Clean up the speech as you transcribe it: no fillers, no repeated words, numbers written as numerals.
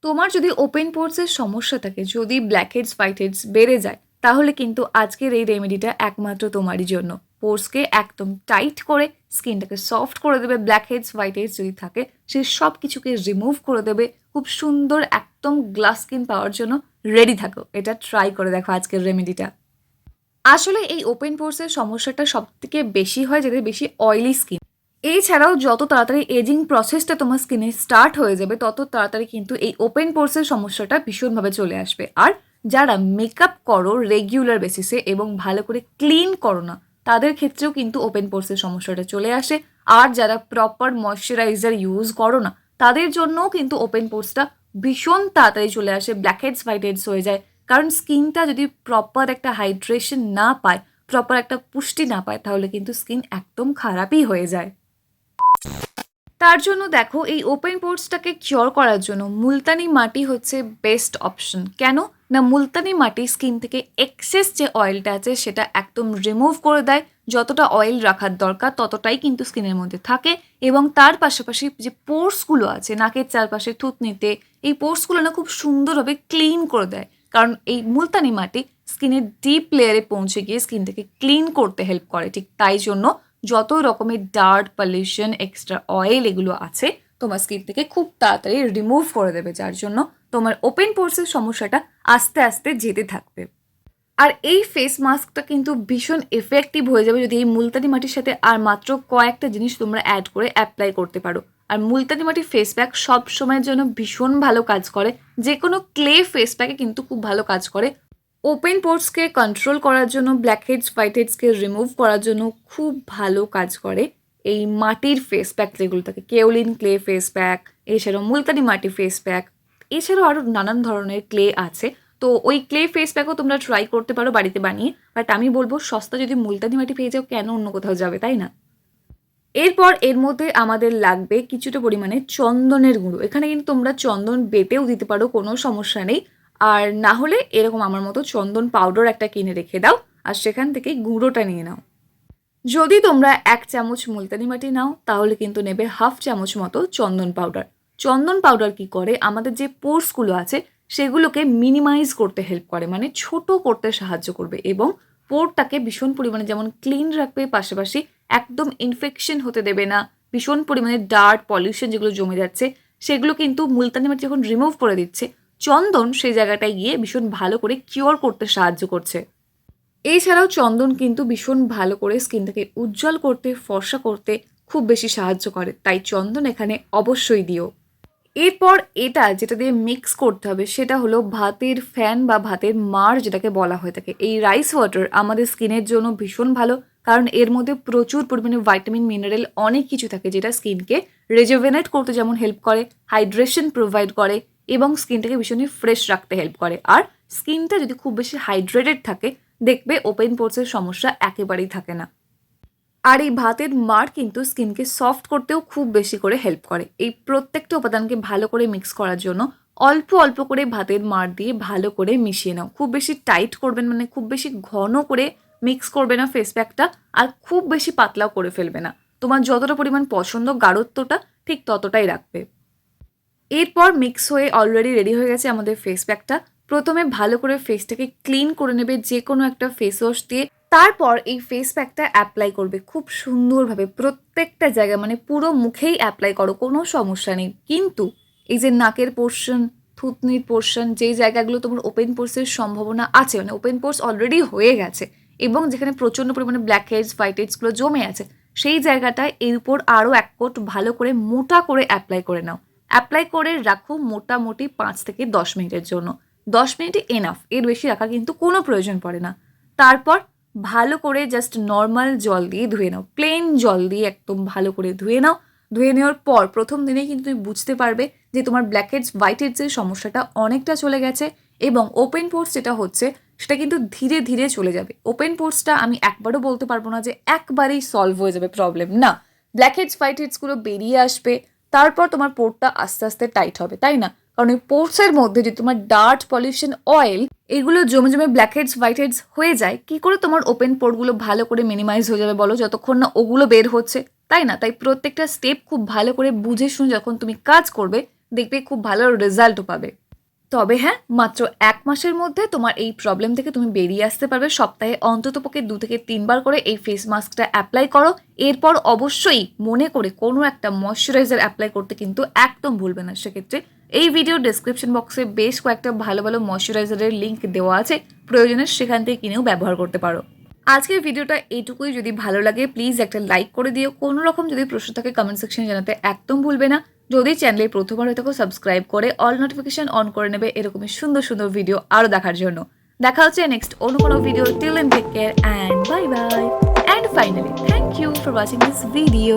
তোমার যদি ওপেন পোর্সের সমস্যা থাকে, যদি ব্ল্যাক হেডস হোয়াইট হেডস বেড়ে যায়, তাহলে কিন্তু আজকের এই রেমেডিটা একমাত্র তোমারই জন্য। পোর্সকে একদম টাইট করে স্কিনটাকে সফট করে দেবে, ব্ল্যাক হেডস হোয়াইট হেডস যদি থাকে সেই সব কিছুকে রিমুভ করে দেবে, খুব সুন্দর একদম গ্লাস স্কিন পাওয়ার জন্য রেডি থাকো। এটা ট্রাই করে দেখো আজকের রেমেডিটা। আসলে এই ওপেন পোর্সের সমস্যাটা সব থেকে বেশি হয় যাদের বেশি অয়েলি স্কিন। এছাড়াও যত তাড়াতাড়ি এজিং প্রসেসটা তোমার স্কিনে স্টার্ট হয়ে যাবে, তত তাড়াতাড়ি কিন্তু এই ওপেন পোর্সের সমস্যাটা ভীষণভাবে চলে আসবে। আর যারা মেকআপ করো রেগুলার বেসিসে এবং ভালো করে ক্লিন করো না, তাদের ক্ষেত্রেও কিন্তু ওপেন পোর্সের সমস্যাটা চলে আসে। আর যারা প্রপার ময়শ্চারাইজার ইউজ করো না, তাদের জন্যও কিন্তু ওপেন পোর্সটা ভীষণ তাড়াতাড়ি চলে আসে, ব্ল্যাক হেডস হোয়াইট হেডস হয়ে যায়। কারণ স্কিনটা যদি প্রপার একটা হাইড্রেশন না পায়, প্রপার একটা পুষ্টি না পায়, তাহলে কিন্তু স্কিন একদম খারাপই হয়ে যায়। তার জন্য দেখো, এই ওপেন পোর্সটাকে কিওর করার জন্য মুলতানি মাটি হচ্ছে বেস্ট অপশন। কেন না, মুলতানি মাটি স্কিন থেকে এক্সেস যে অয়েলটা আছে সেটা একদম রিমুভ করে দেয়। যতটা অয়েল রাখার দরকার ততটাই কিন্তু স্কিনের মধ্যে থাকে। এবং তার পাশাপাশি যে পোর্সগুলো আছে নাকের চারপাশে, থুতনিতে, এই পোর্সগুলো না খুব সুন্দরভাবে ক্লিন করে দেয়। কারণ এই মুলতানি মাটি স্কিনের ডিপ লেয়ারে পৌঁছে গিয়ে স্কিনটাকে ক্লিন করতে হেল্প করে। ঠিক তাই জন্য যত রকমের ডার্ট, পলিউশন, এক্সট্রা অয়েল এগুলো আছে তোমার স্কিন থেকে খুব তাড়াতাড়ি রিমুভ করে দেবে, যার জন্য তোমার ওপেন পোর্সের সমস্যাটা আস্তে আস্তে যেতে থাকবে। আর এই ফেস মাস্কটা কিন্তু ভীষণ এফেক্টিভ হয়ে যাবে যদি এই মুলতানি মাটির সাথে আর মাত্র কয়েকটা জিনিস তোমরা অ্যাড করে অ্যাপ্লাই করতে পারো। আর মুলতানি মাটি ফেস প্যাক সব সময়ের জন্য ভীষণ ভালো কাজ করে। যে কোনো ক্লে ফেস প্যাকে কিন্তু খুব ভালো কাজ করে। ওপেন পোর্সকে কন্ট্রোল করার জন্য, ব্ল্যাক হেডস হোয়াইট হেডসকে রিমুভ করার জন্য খুব ভালো কাজ করে এই মাটির ফেস প্যাক যেগুলো থাকে। কেওলিন ক্লে ফেস প্যাক, এছাড়াও মুলতানি মাটি ফেস প্যাক, এছাড়াও আরও নানান ধরনের ক্লে আছে। তো ওই ক্লে ফেস প্যাকও তোমরা ট্রাই করতে পারো বাড়িতে বানিয়ে। বাট আমি বলবো, সস্তা যদি মুলতানি মাটি পেয়ে যাও, কেন অন্য কোথাও যাবে, তাই না? এরপর এর মধ্যে আমাদের লাগবে কিছুটা পরিমাণে চন্দনের গুঁড়ো। এখানে কিন্তু তোমরা চন্দন বেটেও দিতে পারো, কোনো সমস্যা নেই। আর না হলে এরকম আমার মতো চন্দন পাউডার একটা কিনে রেখে দাও, আর সেখান থেকে গুঁড়োটা নিয়ে নাও। যদি তোমরা 1 চামচ মুলতানি মাটি নাও, তাহলে কিন্তু নেবে 1/2 চামচ মতো চন্দন পাউডার। চন্দন পাউডার কি করে, আমাদের যে পোর্সগুলো আছে সেগুলোকে মিনিমাইজ করতে হেল্প করে, মানে ছোট করতে সাহায্য করবে এবং পোরটাকে ভীষণ পরিমাণে যেমন ক্লিন রাখবে, পাশাপাশি একদম ইনফেকশন হতে দেবে না। ভীষণ পরিমাণে ডার্ট, পলিউশন যেগুলো জমে যাচ্ছে সেগুলো কিন্তু মুলতানি মাটি যখন রিমুভ করে দিচ্ছে, চন্দন সেই জায়গাটায় গিয়ে ভীষণ ভালো করে কিওর করতে সাহায্য করছে। এছাড়াও চন্দন কিন্তু ভীষণ ভালো করে স্কিনটাকে উজ্জ্বল করতে, ফর্সা করতে খুব বেশি সাহায্য করে। তাই চন্দন এখানে অবশ্যই দিও। এরপর এটা যেটা দিয়ে মিক্স করতে হবে সেটা হলো ভাতের ফ্যান বা ভাতের মাড়, যেটাকে বলা হয়ে থাকে। এই রাইস ওয়াটার আমাদের স্কিনের জন্য ভীষণ ভালো, কারণ এর মধ্যে প্রচুর পরিমাণে ভাইটামিন, মিনারেল অনেক কিছু থাকে, যেটা স্কিনকে রেজুভেনেট করতে যেমন হেল্প করে, হাইড্রেশন প্রোভাইড করে এবং স্কিনটাকে ভীষণই ফ্রেশ রাখতে হেল্প করে। আর স্কিনটা যদি খুব বেশি হাইড্রেটেড থাকে, দেখবে ওপেন পোর্সের সমস্যা একেবারেই থাকে না। আর এই ভাতের মাড় কিন্তু স্কিনকে সফট করতেও খুব বেশি করে হেল্প করে। এই প্রত্যেকটা উপাদানকে ভালো করে মিক্স করার জন্য অল্প অল্প করে ভাতের মাড় দিয়ে ভালো করে মিশিয়ে নাও। খুব বেশি টাইট করবেন, মানে খুব বেশি ঘন করে মিক্স করবে না ফেস প্যাকটা, আর খুব বেশি পাতলাও করে ফেলবে না। তোমার যতটা পরিমাণ পছন্দ গাঢ়ত্বটা ঠিক ততটাই রাখবে। এরপর মিক্স হয়ে অলরেডি রেডি হয়ে গেছে আমাদের ফেস প্যাকটা। প্রথমে ভালো করে ফেসটাকে ক্লিন করে নেবে যে কোনো একটা ফেস ওয়াশ দিয়ে। তারপর এই ফেস প্যাকটা অ্যাপ্লাই করবে খুব সুন্দরভাবে প্রত্যেকটা জায়গায়, মানে পুরো মুখেই অ্যাপ্লাই করো, কোনো সমস্যা নেই। কিন্তু এই যে নাকের পোর্শন, থুতনির পোর্শন, যেই জায়গাগুলো তোমার ওপেন পোর্সের সম্ভাবনা আছে, মানে ওপেন পোর্স অলরেডি হয়ে গেছে এবং যেখানে প্রচণ্ড পরিমাণে ব্ল্যাক হেডস, হোয়াইট হেডসগুলো জমে আছে, সেই জায়গাটায় এর উপর আরও এক কোট ভালো করে মোটা করে অ্যাপ্লাই করে নাও। অ্যাপ্লাই করে রাখো মোটামুটি 5 থেকে 10 মিনিটের জন্য। 10 মিনিটই এনাফ, এর বেশি রাখার কিন্তু কোনো প্রয়োজন পড়ে না। তারপর ভালো করে জাস্ট নর্মাল জল দিয়ে ধুয়ে নাও, প্লেন জল দিয়ে একদম ভালো করে ধুয়ে নাও। ধুয়ে নেওয়ার পর প্রথম দিনেই কিন্তু তুমি বুঝতে পারবে যে তোমার ব্ল্যাক হেডস, হোয়াইট হেডসের সমস্যাটা অনেকটা চলে গেছে এবং ওপেন পোর্স যেটা হচ্ছে সেটা কিন্তু ধীরে ধীরে চলে যাবে। ওপেন পোর্সটা আমি একবারও বলতে পারবো না যে একবারেই সলভ হয়ে যাবে প্রবলেম, না। ব্ল্যাক হেডস, হোয়াইট হেডসগুলো বেরিয়ে আসবে, তারপর তোমার পোরটা আস্তে আস্তে টাইট হবে, তাই না? কারণ ওই পোর্সের মধ্যে যদি তোমার ডার্ট, পলিউশন, অয়েল এগুলো জমে জমে ব্ল্যাক হেডস, হোয়াইট হেডস হয়ে যায়, কি করে তোমার ওপেন পোরগুলো ভালো করে মিনিমাইজ হয়ে যাবে বলো, যতক্ষণ না ওগুলো বের হচ্ছে, তাই না? তাই প্রত্যেকটা স্টেপ খুব ভালো করে বুঝে শুনে যখন তুমি কাজ করবে, দেখবে খুব ভালো রেজাল্টও পাবে। তবে হ্যাঁ, মাত্র 1 মাসের মধ্যে তোমার এই প্রবলেম থেকে তুমি বেরিয়ে আসতে পারবে। সপ্তাহে অন্ততপক্ষে 2 থেকে 3 বার করে এই ফেস মাস্কটা অ্যাপ্লাই করো। এরপর অবশ্যই মনে করে কোনো একটা ময়েশ্চারাইজার অ্যাপ্লাই করতে কিন্তু একদম ভুলবে না। সেক্ষেত্রে এই ভিডিও ডেসক্রিপশন বক্সে বেশ কয়েকটা ভালো ভালো ময়েশ্চারাইজারের লিঙ্ক দেওয়া আছে, প্রয়োজনে সেখান থেকে কিনেও ব্যবহার করতে পারো। আজকের ভিডিওটা এইটুকুই। যদি ভালো লাগে প্লিজ একটা লাইক করে দিও। কোনো রকম যদি প্রশ্ন থাকে কমেন্ট সেকশনে জানাতে একদম ভুলবে না। যদি চ্যানেলে প্রথমবার হয়ে থাকো সাবস্ক্রাইব করে অল নোটিফিকেশন অন করে নেবে এরকমই সুন্দর সুন্দর ভিডিও আরও দেখার জন্য। দেখা হচ্ছে নেক্সট অন্য কোনো video. Till then take care and bye bye. And finally thank you for watching this video.